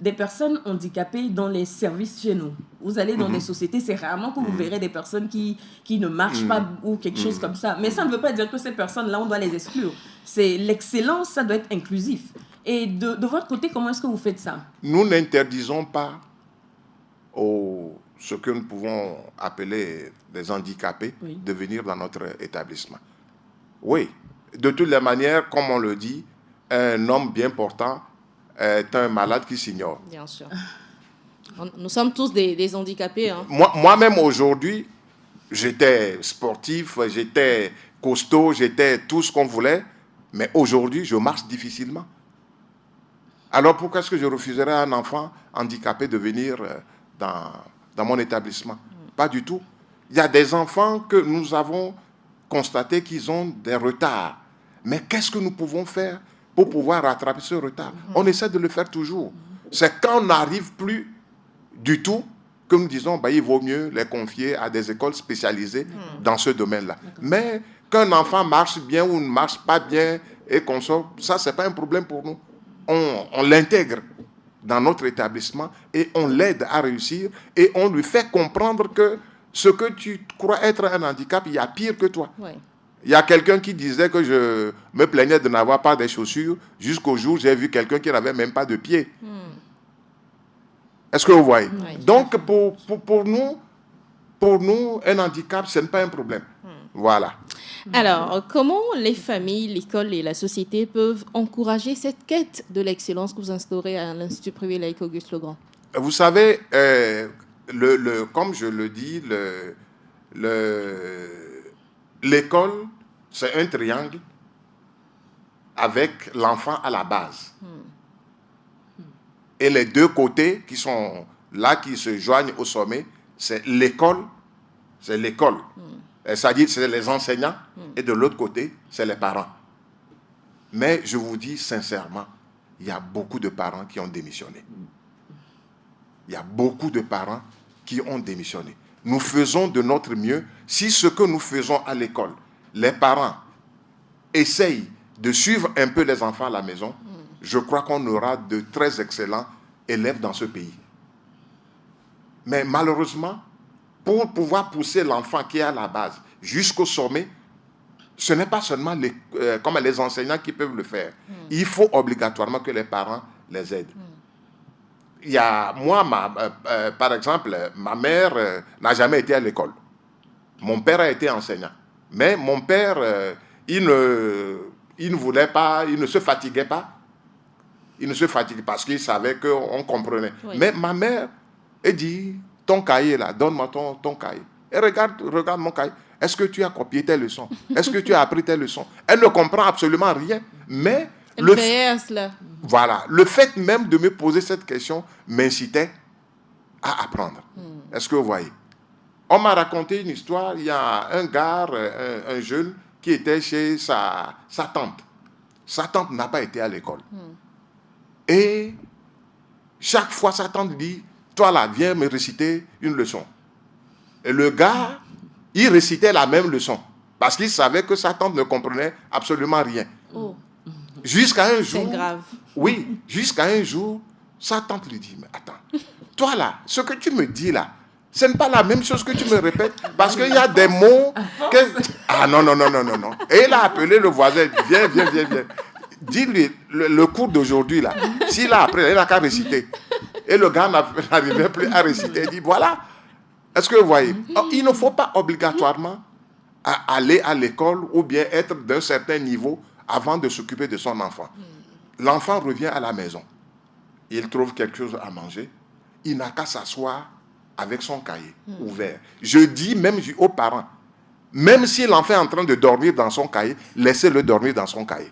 S3: des personnes handicapées dans les services chez nous. Vous allez dans des sociétés, c'est rarement que vous verrez des personnes qui ne marchent pas ou quelque chose comme ça. Mais ça ne veut pas dire que ces personnes-là, on doit les exclure. C'est l'excellence, ça doit être inclusif. Et de votre côté, comment est-ce que vous faites ça?
S4: Nous n'interdisons pas ce que nous pouvons appeler des handicapés de venir dans notre établissement. Oui, de toutes les manières, comme on le dit, un homme bien portant est un malade qui s'ignore.
S2: Bien sûr. Nous sommes tous des handicapés. Hein.
S4: Moi-même, aujourd'hui, j'étais sportif, j'étais costaud, j'étais tout ce qu'on voulait, mais aujourd'hui, je marche difficilement. Alors pourquoi est-ce que je refuserais à un enfant handicapé de venir dans mon établissement? Pas du tout. Il y a des enfants que nous avons constaté qu'ils ont des retards. Mais qu'est-ce que nous pouvons faire pour pouvoir rattraper ce retard? On essaie de le faire toujours. C'est quand on n'arrive plus du tout que nous disons il vaut mieux les confier à des écoles spécialisées dans ce domaine-là. Mais qu'un enfant marche bien ou ne marche pas bien et qu'on sort, ça, ce n'est pas un problème pour nous. On l'intègre dans notre établissement et on l'aide à réussir et on lui fait comprendre que ce que tu crois être un handicap, il y a pire que toi. Il y a quelqu'un qui disait que je me plaignais de n'avoir pas de chaussures jusqu'au jour où j'ai vu quelqu'un qui n'avait même pas de pieds. Est-ce que vous voyez? Donc, pour nous, un handicap, ce n'est pas un problème. Voilà.
S2: Alors, comment les familles, l'école et la société peuvent encourager cette quête de l'excellence que vous instaurez à l'Institut privé laïque Auguste le Grand?
S4: Vous savez, comme je le dis, l'école, c'est un triangle avec l'enfant à la base. Et les deux côtés qui sont là, qui se joignent au sommet, c'est l'école. C'est l'école. C'est-à-dire, c'est les enseignants. Et de l'autre côté, c'est les parents. Mais je vous dis sincèrement, il y a beaucoup de parents qui ont démissionné. Il y a beaucoup de parents qui ont démissionné. Nous faisons de notre mieux. Si ce que nous faisons à l'école, les parents essayent de suivre un peu les enfants à la maison, je crois qu'on aura de très excellents élèves dans ce pays. Mais malheureusement, pour pouvoir pousser l'enfant qui est à la base jusqu'au sommet, ce n'est pas seulement comme les enseignants qui peuvent le faire. Il faut obligatoirement que les parents les aident. Il y a, moi, par exemple, ma mère n'a jamais été à l'école. Mon père a été enseignant. Mais mon père, il ne voulait pas, il ne se fatiguait pas. Il ne se fatiguait parce qu'il savait qu'on comprenait. Mais ma mère, elle dit, ton cahier là, donne-moi ton cahier. Et regarde mon cahier. Est-ce que tu as copié tes leçons? Est-ce que tu as appris tes leçons? Elle ne comprend absolument rien. Mais le fait même de me poser cette question m'incitait à apprendre. Est-ce que vous voyez? On m'a raconté une histoire. Il y a un gars, un jeune, qui était chez sa tante. Sa tante n'a pas été à l'école. Et chaque fois, sa tante dit, toi là, viens me réciter une leçon. Et le gars, il récitait la même leçon. Parce qu'il savait que sa tante ne comprenait absolument rien. Jusqu'à un jour...
S2: C'est grave.
S4: Oui, jusqu'à un jour, sa tante lui dit, mais attends, toi là, ce que tu me dis là, ce n'est pas la même chose que tu me répètes, parce qu'il y a des mots... Ah non. Et il a appelé le voisin, viens. Dis-lui, le cours d'aujourd'hui là, s'il a appris, il n'a qu'à réciter. Et le gars n'arrivait plus à réciter. Il dit, voilà. Est-ce que vous voyez? Alors, il ne faut pas obligatoirement aller à l'école ou bien être d'un certain niveau avant de s'occuper de son enfant. L'enfant revient à la maison. Il trouve quelque chose à manger. Il n'a qu'à s'asseoir avec son cahier ouvert. Je dis même aux parents, même si l'enfant est en train de dormir dans son cahier, laissez-le dormir dans son cahier.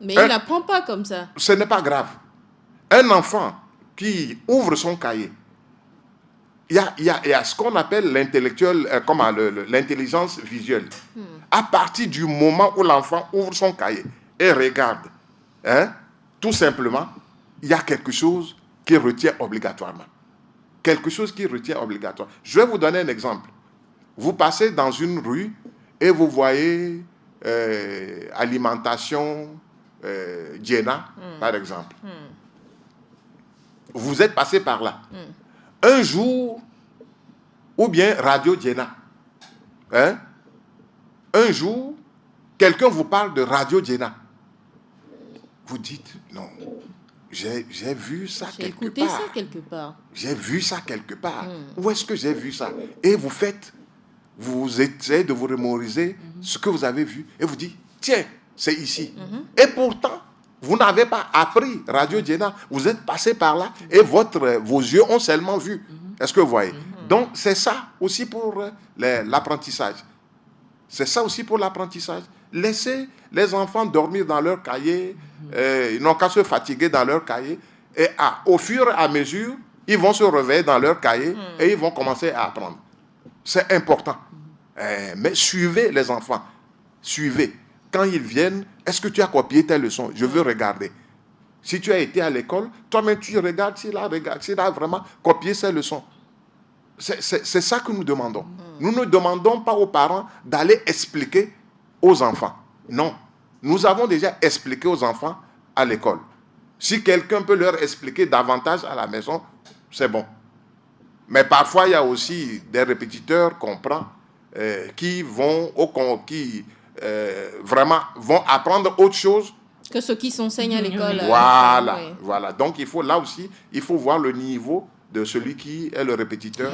S2: Mais il n'apprend pas comme ça.
S4: Ce n'est pas grave. Un enfant qui ouvre son cahier, il y a ce qu'on appelle l'intelligence visuelle. À partir du moment où l'enfant ouvre son cahier et regarde, tout simplement, il y a quelque chose qui retient obligatoirement. Quelque chose qui retient obligatoirement. Je vais vous donner un exemple. Vous passez dans une rue et vous voyez alimentation Jenna, par exemple. Vous êtes passé par là. Un jour, ou bien Radio Jenna. Un jour, quelqu'un vous parle de Radio Jenna. Vous dites, non, j'ai vu ça quelque part. J'ai écouté ça quelque part. J'ai vu ça quelque part. Où est-ce que j'ai vu ça? Et vous essayez de vous mémoriser ce que vous avez vu. Et vous dites, tiens, c'est ici. Et pourtant, vous n'avez pas appris Radio Jenna. Vous êtes passé par là et vos yeux ont seulement vu. Est-ce que vous voyez? Donc, c'est ça aussi pour l'apprentissage. C'est ça aussi pour l'apprentissage. Laissez les enfants dormir dans leur cahier. Ils n'ont qu'à se fatiguer dans leur cahier. Et au fur et à mesure, ils vont se réveiller dans leur cahier et ils vont commencer à apprendre. C'est important. Mais suivez les enfants. Suivez. Quand ils viennent, est-ce que tu as copié tes leçons? Je veux regarder. Si tu as été à l'école, toi-même tu regardes s'il a vraiment copié ses leçons. C'est ça que nous demandons. Nous ne demandons pas aux parents d'aller expliquer aux enfants. Non. Nous avons déjà expliqué aux enfants à l'école. Si quelqu'un peut leur expliquer davantage à la maison, c'est bon. Mais parfois, il y a aussi des répétiteurs qu'on prend qui vraiment vont apprendre autre chose
S2: que ceux qui s'enseignent à l'école.
S4: Voilà. Donc, là aussi, il faut voir le niveau de celui qui est le répétiteur.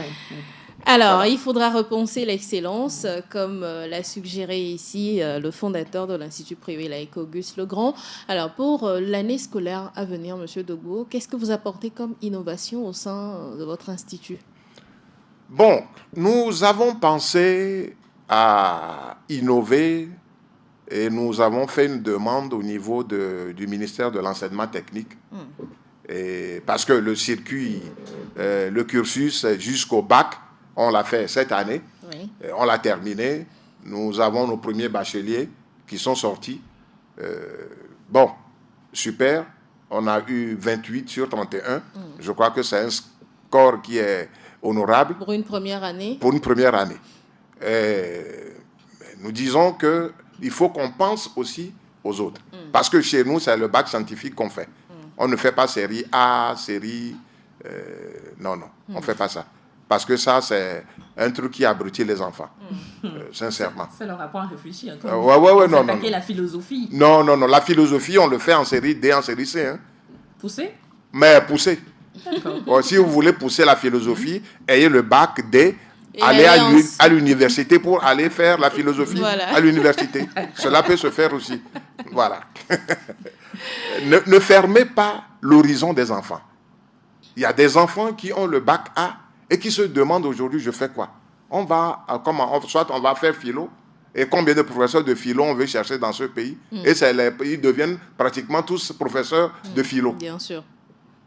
S2: Alors, il faudra repenser l'excellence, comme l'a suggéré ici le fondateur de l'Institut privé laïque Auguste Legrand. Alors, pour l'année scolaire à venir, M. Dogbo, qu'est-ce que vous apportez comme innovation au sein de votre institut?
S4: Bon, nous avons pensé à innover et nous avons fait une demande au niveau du ministère de l'enseignement technique. Et parce que le circuit, le cursus jusqu'au bac, on l'a fait cette année. Oui. On l'a terminé. Nous avons nos premiers bacheliers qui sont sortis. Bon, super. On a eu 28 sur 31. Je crois que c'est un score qui est honorable.
S2: Pour une première année.
S4: Pour une première année. Nous disons qu'il faut qu'on pense aussi aux autres. Parce que chez nous, c'est le bac scientifique qu'on fait. On ne fait pas série A, série... non, on ne fait pas ça. Parce que ça, c'est un truc qui abrutit les enfants. Sincèrement.
S3: Ça leur apprend à réfléchir.
S4: Non.
S3: La philosophie.
S4: Non. La philosophie, on le fait en série D, en série C.
S3: Pousser?
S4: Mais pousser. Si vous voulez pousser la philosophie, ayez le bac D, allez à l'université pour aller faire la philosophie à l'université. Cela peut se faire aussi. Voilà. Ne fermez pas l'horizon des enfants. Il y a des enfants qui ont le bac A et qui se demandent aujourd'hui, je fais quoi? Soit on va faire philo, et combien de professeurs de philo on veut chercher dans ce pays? Et les pays deviennent pratiquement tous professeurs de philo.
S2: Bien sûr.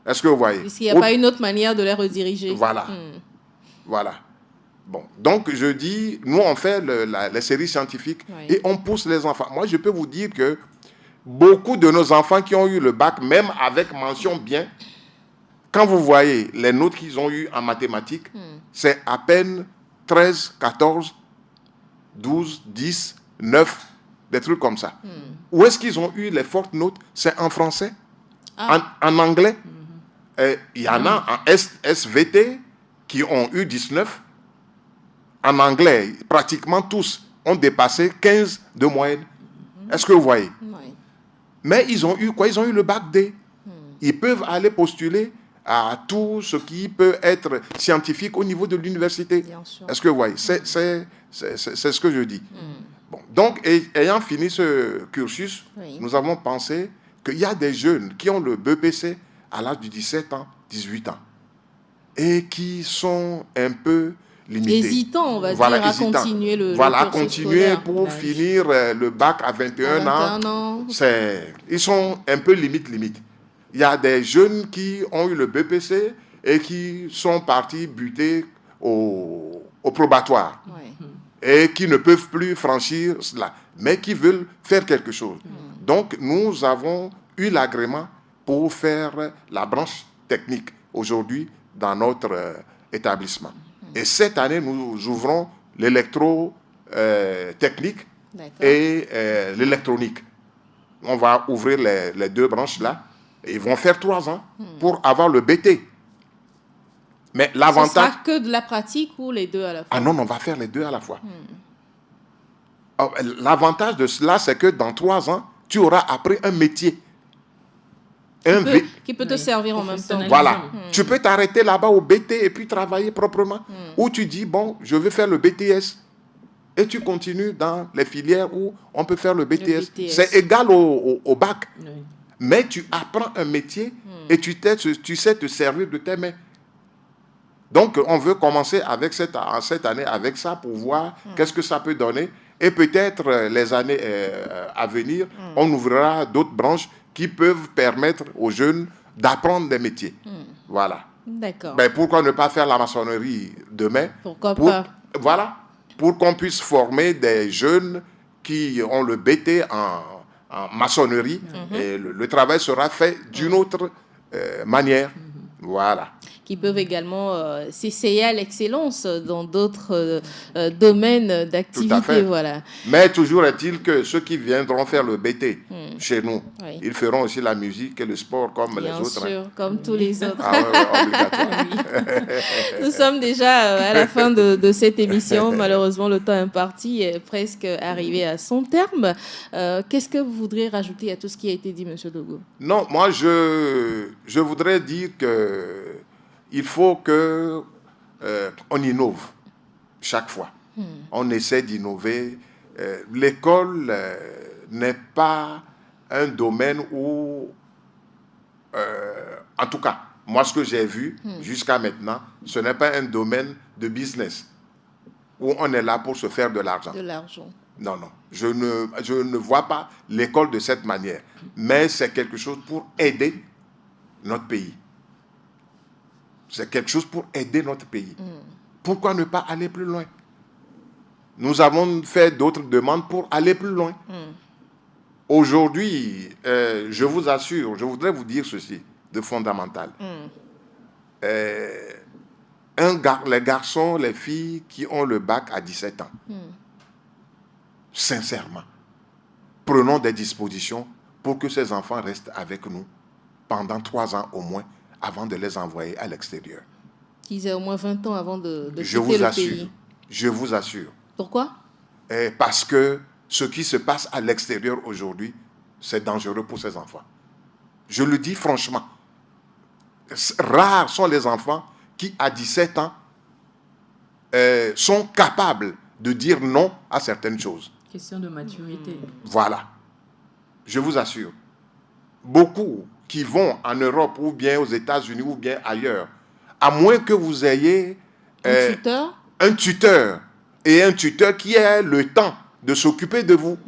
S4: Est-ce que vous voyez?
S2: Est-ce qu'il n'y a pas une autre manière de les rediriger?
S4: Voilà. Voilà. Bon, donc je dis, nous on fait les séries scientifiques et on pousse les enfants. Moi, je peux vous dire que beaucoup de nos enfants qui ont eu le bac, même avec mention bien, quand vous voyez les notes qu'ils ont eues en mathématiques, c'est à peine 13, 14, 12, 10, 9, des trucs comme ça. Où est-ce qu'ils ont eu les fortes notes? C'est en français, en anglais. Il y en a en SVT qui ont eu 19. En anglais, pratiquement tous ont dépassé 15 de moyenne. Est-ce que vous voyez? Mais ils ont eu quoi? Ils ont eu le bac D. Ils peuvent aller postuler à tout ce qui peut être scientifique au niveau de l'université. Est-ce que vous voyez? C'est ce que je dis. Bon, donc, ayant fini ce cursus, nous avons pensé qu'il y a des jeunes qui ont le BEPC à l'âge de 17 ans, 18 ans, et qui sont un peu limités.
S2: Hésitants, on va dire, à continuer le
S4: Voilà, à
S2: cursus
S4: continuer
S2: scolaire.
S4: pour finir le bac à 21 ans. Ils sont un peu limite. Il y a des jeunes qui ont eu le BPC et qui sont partis buter au probatoire. Et qui ne peuvent plus franchir cela, mais qui veulent faire quelque chose. Donc, nous avons eu l'agrément pour faire la branche technique aujourd'hui dans notre établissement. Et cette année, nous ouvrons l'électro-technique et l'électronique. On va ouvrir les deux branches-là. Ils vont faire 3 ans pour avoir le BT. Mais l'avantage... Ce
S2: sera que de la pratique ou les deux à la fois?
S4: Ah non, on va faire les deux à la fois. L'avantage de cela, c'est que dans 3 ans, tu auras appris un métier.
S2: Qui peut te servir en même temps.
S4: Voilà. Tu peux t'arrêter là-bas au BT et puis travailler proprement. Ou tu dis, bon, je vais faire le BTS. Et tu continues dans les filières où on peut faire le BTS. C'est égal au bac. Mais tu apprends un métier et tu sais te servir de tes mains. Donc, on veut commencer avec cette année avec ça pour voir qu'est-ce que ça peut donner. Et peut-être les années à venir, on ouvrira d'autres branches qui peuvent permettre aux jeunes d'apprendre des métiers. Voilà.
S2: D'accord.
S4: Ben, pourquoi ne pas faire la maçonnerie demain?
S2: Pourquoi pas?
S4: Voilà. Pour qu'on puisse former des jeunes qui ont le BT en maçonnerie. Et le travail sera fait d'une autre manière. Voilà.
S2: Qui peuvent également s'essayer à l'excellence dans d'autres domaines d'activité. Voilà.
S4: Mais toujours est-il que ceux qui viendront faire le BT chez nous, ils feront aussi la musique et le sport comme les autres.
S2: Bien sûr, comme tous les autres.
S4: Obligatoire.
S2: Nous sommes déjà à la fin de cette émission. Malheureusement, le temps imparti est presque arrivé à son terme. Qu'est-ce que vous voudriez rajouter à tout ce qui a été dit, M. Dogo?
S4: Non, moi, je voudrais dire que il faut que on innove chaque fois. On essaie d'innover. L'école n'est pas un domaine où, en tout cas, moi ce que j'ai vu jusqu'à maintenant, ce n'est pas un domaine de business où on est là pour se faire de l'argent.
S2: De l'argent.
S4: Non. Je ne vois pas l'école de cette manière. Mais c'est quelque chose pour aider notre pays. C'est quelque chose pour aider notre pays. Pourquoi ne pas aller plus loin? Nous avons fait d'autres demandes pour aller plus loin. Aujourd'hui, je vous assure, je voudrais vous dire ceci de fondamental. Les garçons, les filles qui ont le bac à 17 ans, sincèrement, prenons des dispositions pour que ces enfants restent avec nous pendant 3 ans au moins, avant de les envoyer à l'extérieur.
S2: Qu'ils aient au moins 20 ans avant de quitter le pays.
S4: Je vous assure.
S2: Pourquoi?
S4: Parce que ce qui se passe à l'extérieur aujourd'hui, c'est dangereux pour ces enfants. Je le dis franchement. Rares sont les enfants qui, à 17 ans, sont capables de dire non à certaines choses.
S3: Question de maturité.
S4: Voilà. Je vous assure. Beaucoup qui vont en Europe ou bien aux États-Unis ou bien ailleurs, à moins que vous ayez un tuteur et un tuteur qui ait le temps de s'occuper de vous.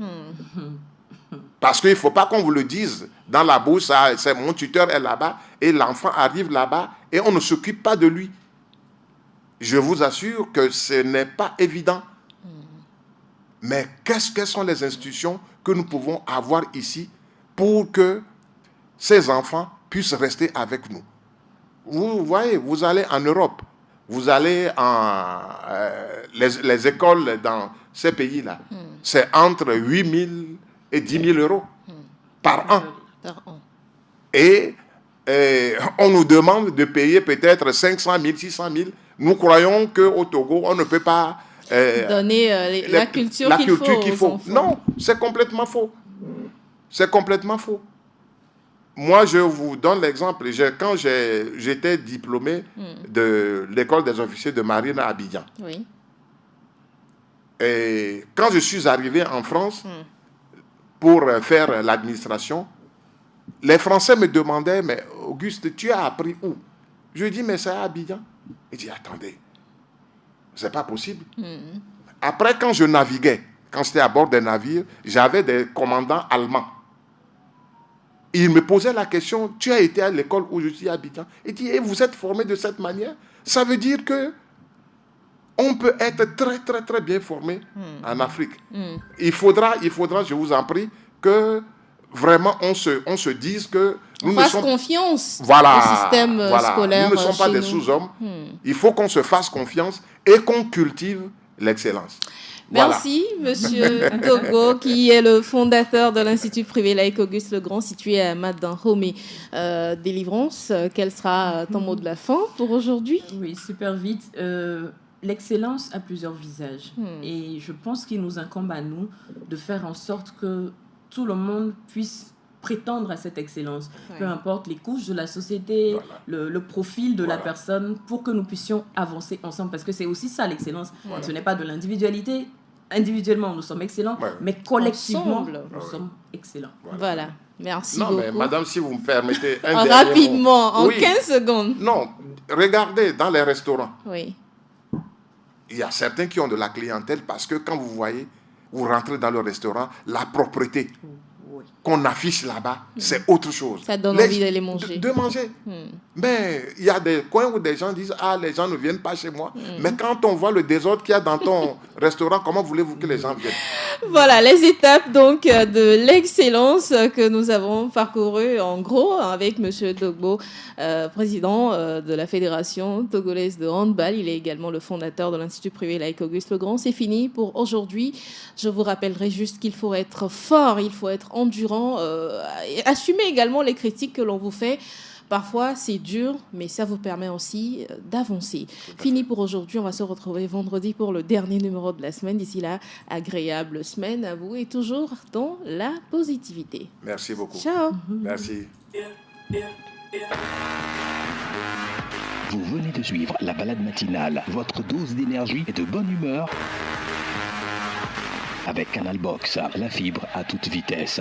S4: Parce qu'il ne faut pas qu'on vous le dise dans la bouche, c'est mon tuteur est là-bas et l'enfant arrive là-bas et on ne s'occupe pas de lui. Je vous assure que ce n'est pas évident. Mais quelles sont les institutions que nous pouvons avoir ici pour que ces enfants puissent rester avec nous? Vous voyez, vous allez en Europe, vous allez les écoles dans ces pays-là, c'est entre 8 000 et 10 000 euros par an. Et on nous demande de payer peut-être 500 000, 600 000. Nous croyons qu'au Togo, on ne peut pas
S2: donner la culture qu'il faut.
S4: Non, c'est complètement faux. C'est complètement faux. Moi, je vous donne l'exemple. Quand j'étais diplômé de l'école des officiers de marine à Abidjan,
S2: oui.
S4: Et quand je suis arrivé en France pour faire l'administration, les Français me demandaient, mais Auguste, tu as appris où? Je dis, mais c'est à Abidjan. Il dit, attendez, c'est pas possible. Après, quand je naviguais, quand j'étais à bord des navires, j'avais des commandants allemands. Ils me posaient la question, tu as été à l'école où je suis à Abidjan? Il dit, et vous êtes formé de cette manière? Ça veut dire que on peut être très, très, très bien formé en Afrique. Il faudra, je vous en prie, que vraiment on se dise que
S2: nous fasse confiance au système scolaire.
S4: Nous ne sommes pas des sous-hommes. Il faut qu'on se fasse confiance et qu'on cultive l'excellence.
S2: Merci, Monsieur Dogbo, qui est le fondateur de l'Institut privé laïque Auguste Legrand, situé à Madanhomé. Délivrance, quel sera ton mot de la fin pour aujourd'hui?
S3: Oui, super vite. L'excellence a plusieurs visages. Et je pense qu'il nous incombe à nous de faire en sorte que tout le monde puisse prétendre à cette excellence. Peu importe les couches de la société, le profil de la personne, pour que nous puissions avancer ensemble. Parce que c'est aussi ça l'excellence. Ce n'est pas de l'individualité. Individuellement, nous sommes excellents, mais collectivement, nous sommes excellents.
S2: Voilà. Merci beaucoup.
S4: Mais madame, si vous me permettez
S2: rapidement, en 15 secondes.
S4: Non, regardez dans les restaurants.
S2: Oui.
S4: Il y a certains qui ont de la clientèle parce que quand vous rentrez dans le restaurant, la propreté qu'on affiche là-bas, c'est autre chose.
S2: Ça donne envie d'aller manger.
S4: De manger. Mais il y a des coins où des gens disent, les gens ne viennent pas chez moi. Mais quand on voit le désordre qu'il y a dans ton restaurant, comment voulez-vous que les gens viennent?
S2: Voilà, les étapes donc de l'excellence que nous avons parcourues en gros avec M. Dogbo, président de la Fédération togolaise de handball. Il est également le fondateur de l'Institut privé laïque Auguste Legrand. C'est fini pour aujourd'hui. Je vous rappellerai juste qu'il faut être fort, il faut être endurant, et assumer également les critiques que l'on vous fait. Parfois, c'est dur, mais ça vous permet aussi d'avancer. Fini pour aujourd'hui. On va se retrouver vendredi pour le dernier numéro de la semaine. D'ici là, agréable semaine à vous et toujours dans la positivité.
S4: Merci beaucoup.
S2: Ciao.
S4: Merci.
S1: Vous venez de suivre la balade matinale, votre dose d'énergie et de bonne humeur avec Canal Box, la fibre à toute vitesse.